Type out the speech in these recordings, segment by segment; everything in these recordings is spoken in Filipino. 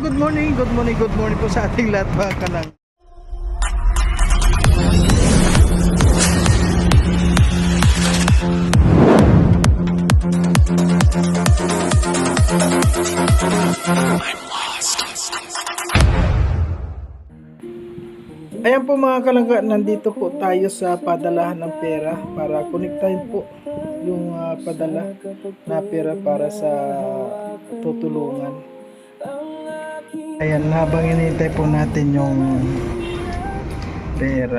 good morning, good morning, good morning po sa ating lahat mga kalang. Ayan po mga kalangga, nandito po tayo sa padalahan ng pera para konektahin po yung padala na pera para sa tutulungan. Ayan, habang hinihintay po natin yung pera,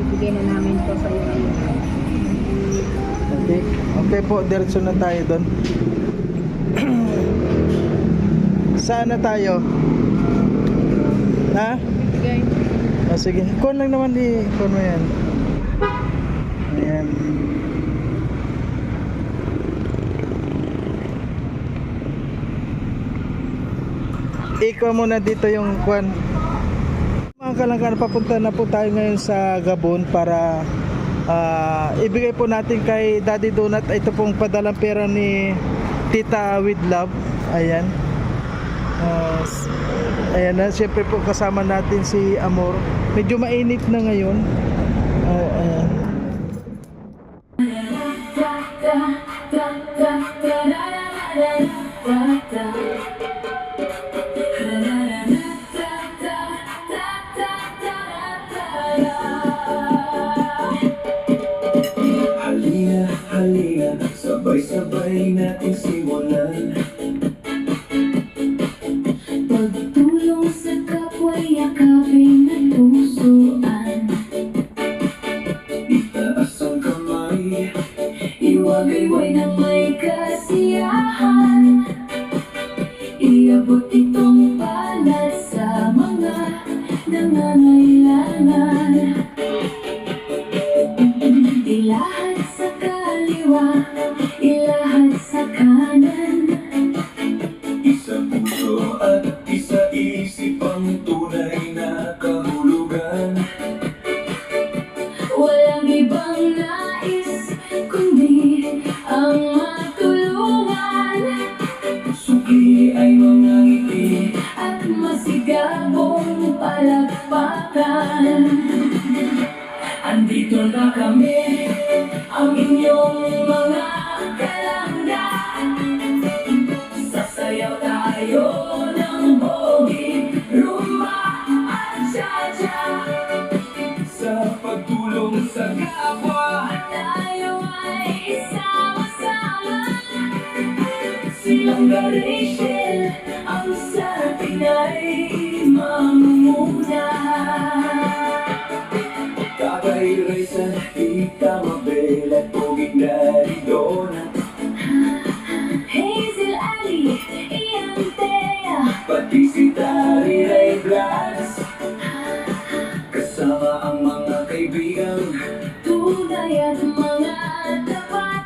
ibigay na namin to sa iyo ngayon. Okay po, diretso na tayo doon. Saan na tayo? Ha? Ibigay. Sige, kon lang naman kon mo yan. Ayan. Ikaw muna dito yung kwan. Mga kalangkan, papunta na po tayo ngayon sa Gabon para ibigay po natin kay Daddy Donut. Ito pong padalang pera ni Tita with Love. Ayan. Ayan na, siyempre po kasama natin si Amor. Medyo mainit na ngayon. Ayan. Halina, sabay-sabay natin simulan. Pagtulong sa kapwa, yakapin at pusuan. Itaas ang kamay, Iwagayway na may kasiyahan. Iabot itong palad sa mga nangangailangan. Ilahad sa kaliwa, ilahad sa kanan. isa puso at isa isip ang tunay na kahulugan. Walang ibang nais kundi ang matulungan. Suki ay mga ngiti, At masigabong palakpakan. andito na kami, Ang inyong mga kalangga. Sasayaw tayo ng bogi, rumba at cha-cha. sa pagtulong sa kapwa. Tayo ay isama-sama. Silang Rachel, ang sa atin ay mamumuna. Tatay Raisan, Tita Mabel at Poging Daddy Donut, Hazel Ali, Ian Thea, pati si Dari Ray Blas. Kasama ang mga kaibigan, tunay at mga tapat.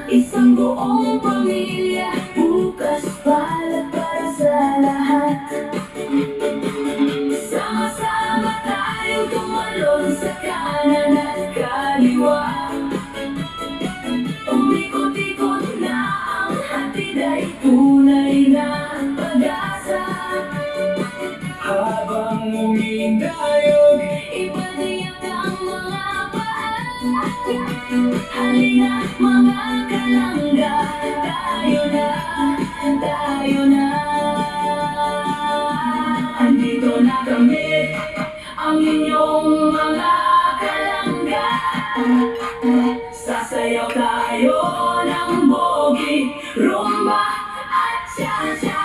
Isang buong pamilya, bukas palad para sa lahat. Sama-sama tayo tumalon sa kanan at kaliwa. Umikot-ikot na ang hatid ay tunay na pag-asa. habang umindayog. Ipadiyag ang mga paa. Halina mga kalangga, tayo na. Andito na kami, ang inyong mga kalangga. Sasayaw tayo ng bogi, rumba at cha-cha.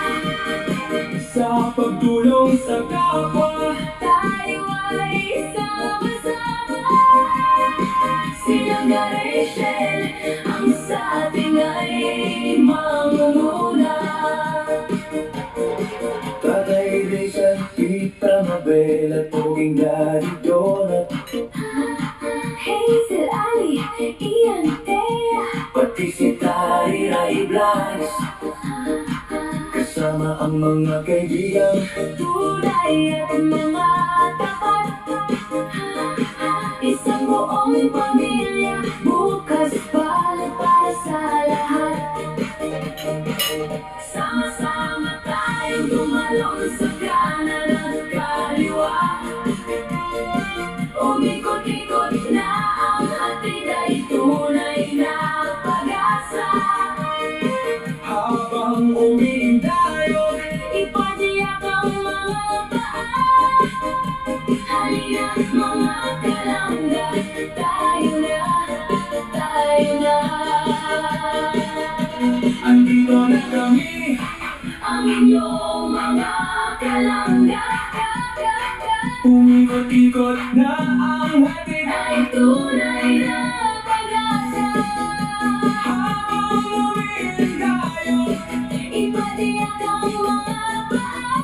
Sa pagtulong sa kapwa, Tayo ay sama-sama. Silang Rachel, ang sa ating ay mangunguna. Tatay Raisan, Tita Mabel at Poging Daddy Donut, Hazel Ali, Ian Thea, pati pati si Tari Ray Blas. Kasama ang mga kaibigan, tunay at mga tapat. Isang buong pamilya, bukas para sa lahat. Sama-sama tayong tumalon sa kanan at kaliwa. Umikot-ikot na ang hatid ay tunay na pag-asa. habang umiindayo. Ipatiyak ang mga paa. Halina mga kalangga, tayo na, tayo na. Andito na kami, Ang inyong mga kalangga, umikot-ikot na ang hatid ay tunay na pag-asa. habang umiindayo. Ipatiyak ang mga paa.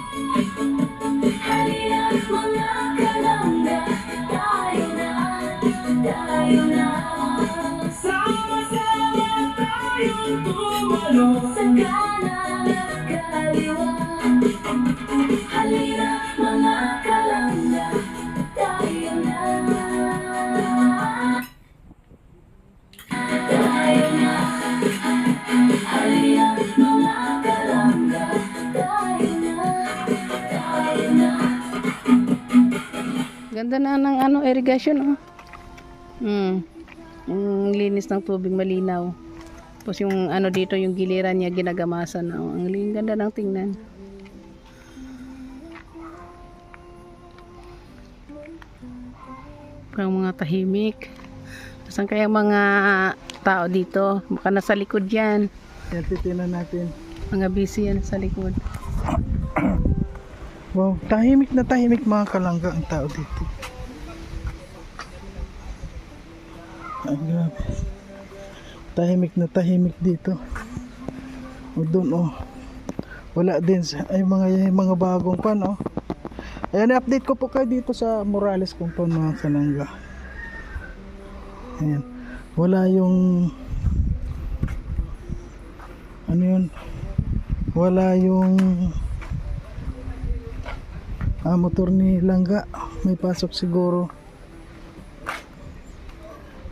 Halina mga kalangga, tayo na, tayo na. Sama-sama tayong tumalon. Sa kanan at kaliwa. Halina mga kalangga, tayo na. Tayo na. Halina mga kalangga, tayo na. Tayo na. Ganda na ng ano, irrigation, oh. Ang linis ng tubig, malinaw. Tapos yung ano dito, yung giliran niya ginagamasan. Oh, ang ganda ng tingnan. Parang mga tahimik. Saan kaya mga tao dito? Baka nasa likod yan. Yan, titinan natin. Mga busy yan sa likod. Wow, tahimik na tahimik mga kalangga ang tao dito. Ay, grabe. Tahimik na tahimik dito. O doon, oh. Wala din ay mga bagong pan, oh. Ayan, update ko po kayo dito sa Morales Compound mga kalangga. Ayan. Wala yung ano yun? Wala yung motor ni Langga. May pasok siguro.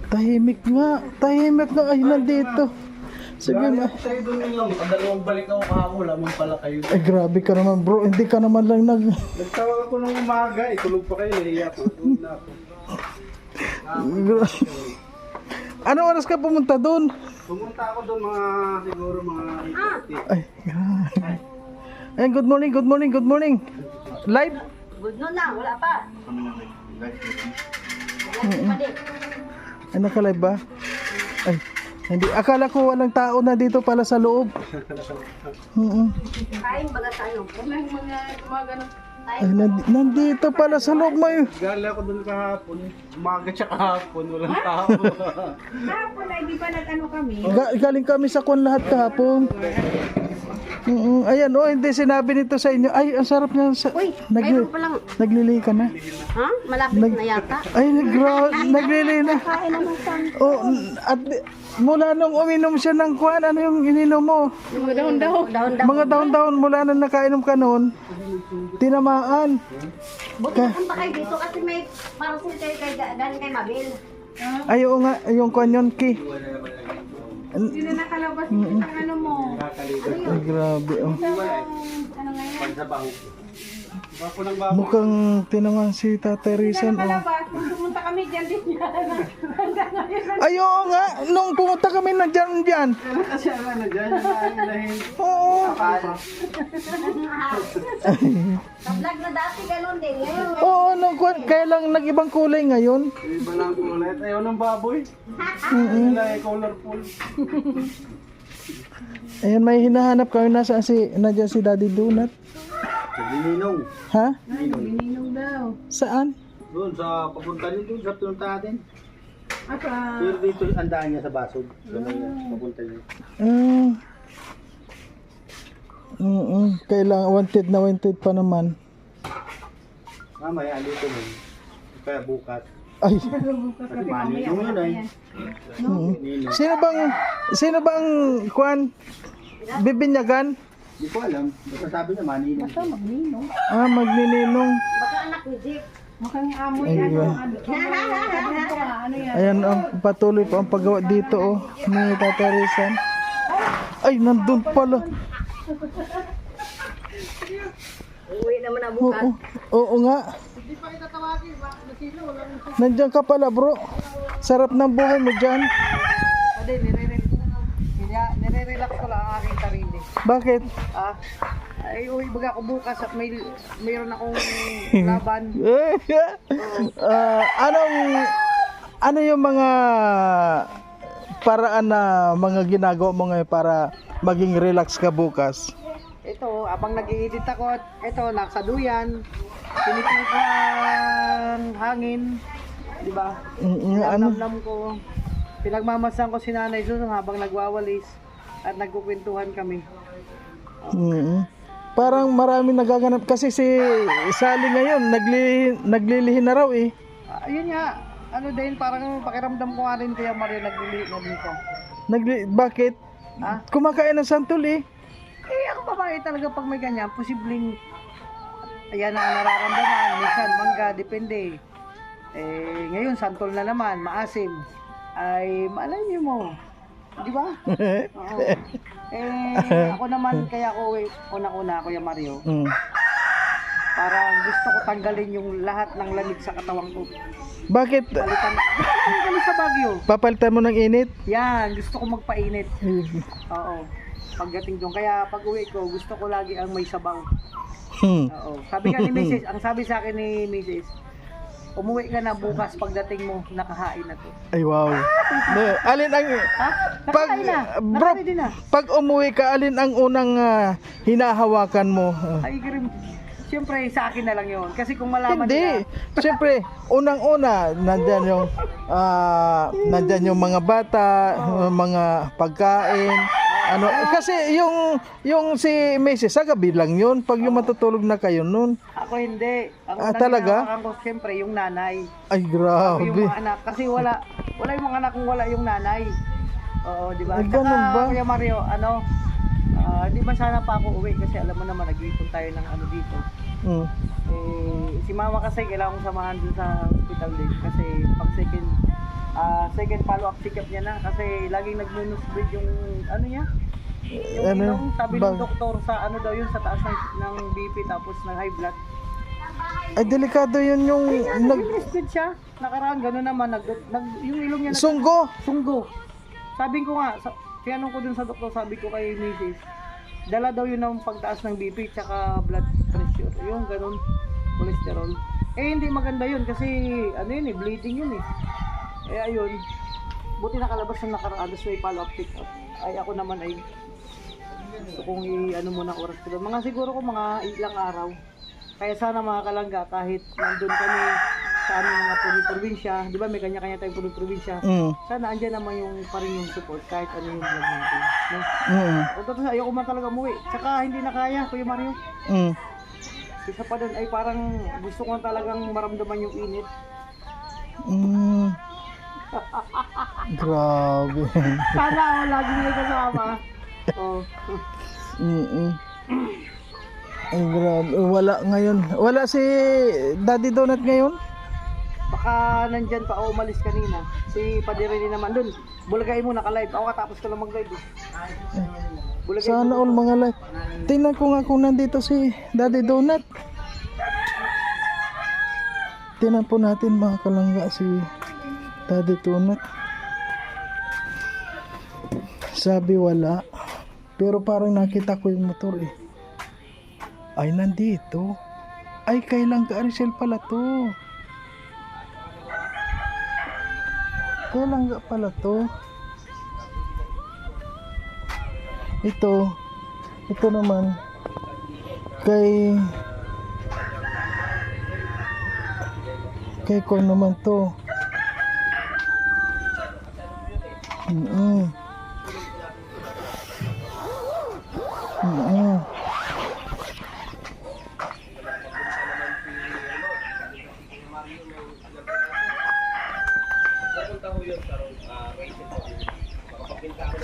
Tahimik nga. Tahimik nga. Ay, nandito. Sige, Sa'yo doon lang, dalawang balik ako kahapon, lamang pala kayo. ay, grabe ka naman bro. Hindi ka naman lang Nagtawag ako ng umaga, tulog pa kayo, nahiya ko. Tulog na ako. Ano oras ka pumunta doon? Pumunta ako doon mga, siguro mga 8:30. Ay, grabe. Ay, good morning, good morning, good morning. Live? Good noon na, wala pa. Ay, naka-live ba? Ay, hindi. Akala ko walang tao na dito pala sa loob. Kain baga tayo. Walang mga gumagano. Ay, nandito pala sa loob mo. Galing ako doon kahapon, umaga siya kahapon, walang tao. Kahapon ay di ba nag-ano kami? Galing kami sa kwan lahat kahapon. Ayan, oh, hindi sinabi nito sa inyo. Ay, ang sarap niyan. Uy, mayroon palang, Naglili ka na. ha? Malapit na yata. Ay, naglili na. Kain naman sa Oh, at mula nung uminom siya ng kwan, ano yung ininom mo? mga daon-daon. Mga taon-taon mula nung nakainom ka noon, tinamaan. Buti pa kayo dito kasi may parang sila kayo galing kay Mabil. Ay, oo nga, yung kwan yun, Ki. Sino nakalabas ng ano mo? Ay, grabe, oh. Ano nga yan? Pagsabaho. Bako ng bako. Mukhang tinamaan si Tatay Rizan, oh. Kung pumunta kami dyan din yan. Ay, oo nga, nung pumunta kami na dyan. Kasi ano dyan, yung lahin. Oo. Sa vlog na dati ganun din. Ngayon, Oo, nung kwan, kaya lang nag-ibang kulay ngayon. Yung iba lang kulay. Ayaw ng baboy. Kulay colorful. Ayan, may hinahanap kami nasa nandiyan si Daddy Donut. Ninong. Ha? bininong daw. Saan? Doon sa papunta niyo doon sa pinunta natin. At Pero dito ang daan niya sa Basod. Doon na papunta niyo. Kailangan wanted pa naman. Mamaya andito mo. Kaya bukas. Ay. Maninong yun ay. Mm. Sino bang kuan bibinyagan? Hindi ko alam. Basta sabi niya maninong. Basta magninong. Ah, magnininong. Mukhang amoy Ay, ano. ba? Ano yan? Ayan ang patuloy pa ang paggawa dito oh ni Tata Rizan. Ay, nandun pala. Uwi naman ang Oo nga. Nandiyan ka pala bro. Sarap ng buhay mo dyan. Nire-relax ko lang ang aking sarili. Bakit? Ay, uwi baga ako bukas at mayroon akong laban. Ano yung mga paraan na mga ginagawa mo ngayon para maging relax ka bukas? Ito, abang nag-i-edit ako, ito, nakasaduyan, pinipilipan hangin, di ba? Ano? Namnam ko, pinagmamasan ko si Nanay Susan habang nagwawalis at nagkukwentuhan kami. Parang marami nagaganap kasi si Sally ngayon naglilihi na raw eh. Ayun nga, ano din, parang pakiramdam ko nga rin kaya Maria naglilihi na dito. Bakit? Kumakain ng santol eh. Eh, ako babae talaga pag may ganyan, posibleng ayan ang nararamdaman, minsan mangga, depende. Eh, ngayon, santol na naman, maasim. Ay, malay niyo mo. Di ba? Oo. Eh, ako naman, kaya ako, unang-una, Kuya Mario, parang gusto ko tanggalin yung lahat ng lamig sa katawan ko. Bakit? Palitan kami sa Baguio. Papalitan mo ng init? Yan, gusto ko magpainit. Oo. Pagdating doon. Kaya pag uwi ko, gusto ko lagi ang may sabaw. Oo. Sabi ka ni Mrs., ang sabi sa akin ni Mrs., umuwi ka na bukas pagdating mo, nakahain na to. Ay wow. Alin ang Nakahain na. bro, Nakaready na. pag umuwi ka, alin ang unang hinahawakan mo? Ay, Grim. Siyempre, sa akin na lang yun. Kasi kung malaman Hindi. nila, Siyempre, unang-una, nandyan yung mga bata, mga pagkain. Ano, kasi yung si Mrs. sa gabi lang yun, pag yung matutulog na kayo nun. ako hindi. Ang Talaga? hinahawakan ko, siyempre, yung nanay. Ay, Yung grabe. mga anak. Kasi wala yung mga anak kung wala yung nanay. Oo, di ba? Ay, ganun ba? Kuya Mario, hindi man sana pa ako uwi kasi alam mo naman, nag-iipon tayo ng ano dito. Mm. Si mama kasi kailangan kong samahan dun sa hospital din kasi pag second follow-up check-up niya na kasi laging nag-nose-bleed yung ano niya. Yung Ano? ilong, sabi ng Bag- doktor sa ano daw yun, sa taas ng BP tapos ng high blood. Ay, delikado yun yung Nag-bleed siya. Nakaraan, gano'n naman. Yung ilong niya sunggo. sunggo. Sabi ko nga, tinanong ko dun sa doktor, sabi ko kay Mrs. Dala daw yun ng pagtaas ng BP tsaka blood pressure. Yung ganun, cholesterol. Eh hindi maganda yun kasi ano yun eh, bleeding yun eh. Eh ayun, buti nakalabas ng nakaraan, so may follow-up check-up. Ay ako naman ay gusto kong i-ano muna oras ko doon. Mga siguro ko mga ilang araw. Kaya sana mga kalangga kahit nandun kami sa aming mga probinsya, di ba may kanya-kanya tayong probinsya. Sana andyan naman yung pa rin yung support kahit ano yung vlog natin. No? Tapos ayoko man talaga umuwi. Tsaka hindi na kaya, Kuya Mario. Isa pa doon ay parang gusto ko talagang maramdaman yung init. Grabe. Sana ako lagi may kasama. Oh. Ay, grabe. Wala ngayon. Wala si Daddy Donut ngayon? Baka nandyan pa o umalis kanina. Si Padirini naman doon. Bulagay mo naka-live. Ako katapos ko lang mag-live. Bulagay Sana all mga live. Tingnan ko nga kung nandito si Daddy Donut. Tingnan po natin mga kalangga si Daddy Donut. Sabi wala. Pero parang nakita ko yung motor eh. Ay, nandito. Ay, kailang ka Aricel pala to. Kailang ka pala to. Ito naman kay ko naman to.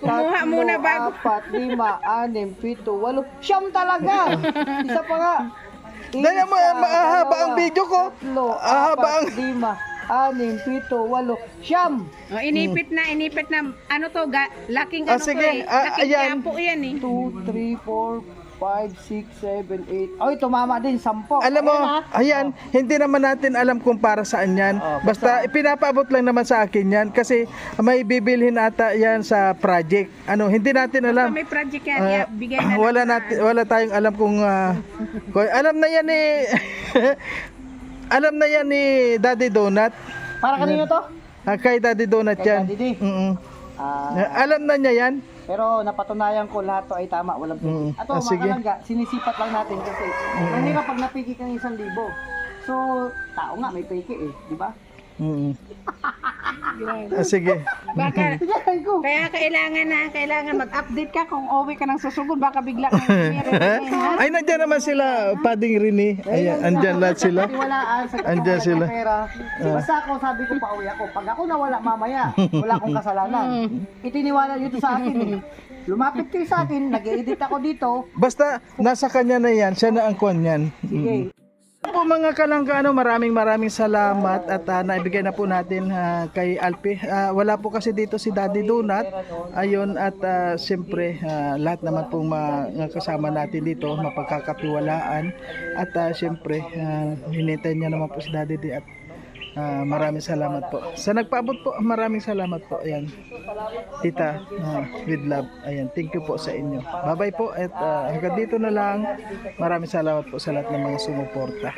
Kumuha muna bago. 4, 5, 6, 7, 8, 9 talaga. Isa pa nga. Dahil mahaba ang video ko. 3, Ahaba ang... 4, 5, 6, 7, 8, 9. Oh, inipit na. Ano to, laking Ah, ano sige. to eh. Laking Ayan. yapo yan eh. 2, 3, 4, 5, 6, 7, 8. Ay, tumama din, 10. Alam mo, Ayan, ayan, hindi naman natin alam kung para saan yan. Basta ipinapaabot lang naman sa akin yan kasi may bibilhin ata yan sa project. Ano, hindi natin Basta alam. may project yan. Bigay na Wala lang wala tayong alam kung alam na yan ni alam na yan ni Daddy Donut. Para kanino to? Kay Daddy Donut Kay yan. Daddy D. Mm-mm. Ah, Alam na niya yan. pero napatunayan ko lahat to ay tama, walang piki. Ato, Sige. mga kalangga, sinisipat lang natin kasi mahirap pag napiki kang 1,000. So, tao nga, may piki eh, di ba? Mm-mm. Sige. Baka, Tignan ko. kaya kailangan mag-update ka kung uwi ka ng susugod. Baka bigla kang meron ha? Ay, nandiyan naman sila, Pading Rini. Ayan, andyan lahat sila. Tiwalaan sa Andyan sila. pera. Basta ako, sabi ko, pauwi ako. Pag ako nawala mamaya, wala akong kasalanan. Itiniwala dito sa akin eh. Lumapit kayo sa akin, nag-edit ako dito. Basta, nasa kanya na yan. Siya na ang kwan yan. Sige. Po mga kalangga, maraming salamat at naibigay na po natin kay Alpi. Wala po kasi dito si Daddy Donut. Ayun at siyempre lahat naman pong mga kasama natin dito mapagkakatiwalaan at siyempre hinintay niya naman po si Daddy D at maraming salamat po. Sa nagpaabot po, maraming salamat po. Ayan. Tita, with love. Ayan, thank you po sa inyo. Bye-bye po at hanggang dito na lang. Maraming salamat po sa lahat ng mga sumuporta.